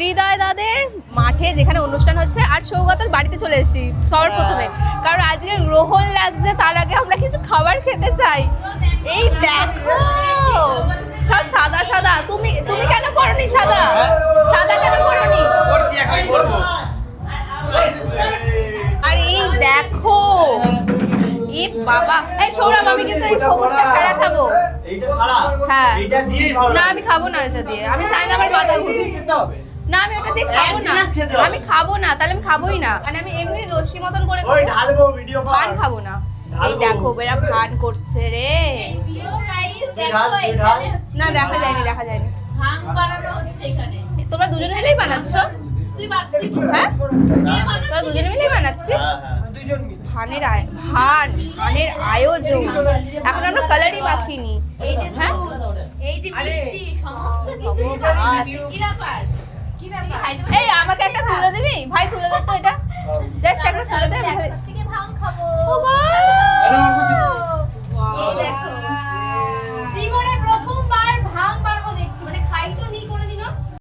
হৃদয় দাদের মাঠে যেখানে অনুষ্ঠান হচ্ছে, আর সৌগতর বাড়িতে চলে এসেছি সবার প্রথমে, কারণ আজকে গ্রহণ লাগছে, তার আগে আমরা কিছু খাবার খেতে চাই। এই দেখো সব সাদা সাদা। তুমি তুমি কেন পরনি সাদা? সাদা কেন পরনি? আর এই দেখো, এ বাবা, এই সৌরভ আমি কিন্তু এই সবুজটা ছাড়া খাবো। হ্যাঁ, না আমি খাবো না এটা দিয়ে, আমি চাই না আমার মাথা ঘুরে। না আমি এটা দিয়ে খাবো না, আমি খাবো না, তাহলে আমি খাবোই না। মানে আমি এমনি লস্যি মতন করে ভান খাবো না। এই দেখো বেরা ভান করছে রে। না দেখা যায়নি, দেখা যায়নি। তোমরা দুজনে মিলেই বানাচ্ছ? হ্যাঁ তোমরা দুজনে মিলেই বানাচ্ছি। ভানের ভানের আয়োজন, এখন আমরা কালারই মাখিনি। হ্যাঁ এই যে মিষ্টি সমস্ত কিছু। এই আমাকে একটা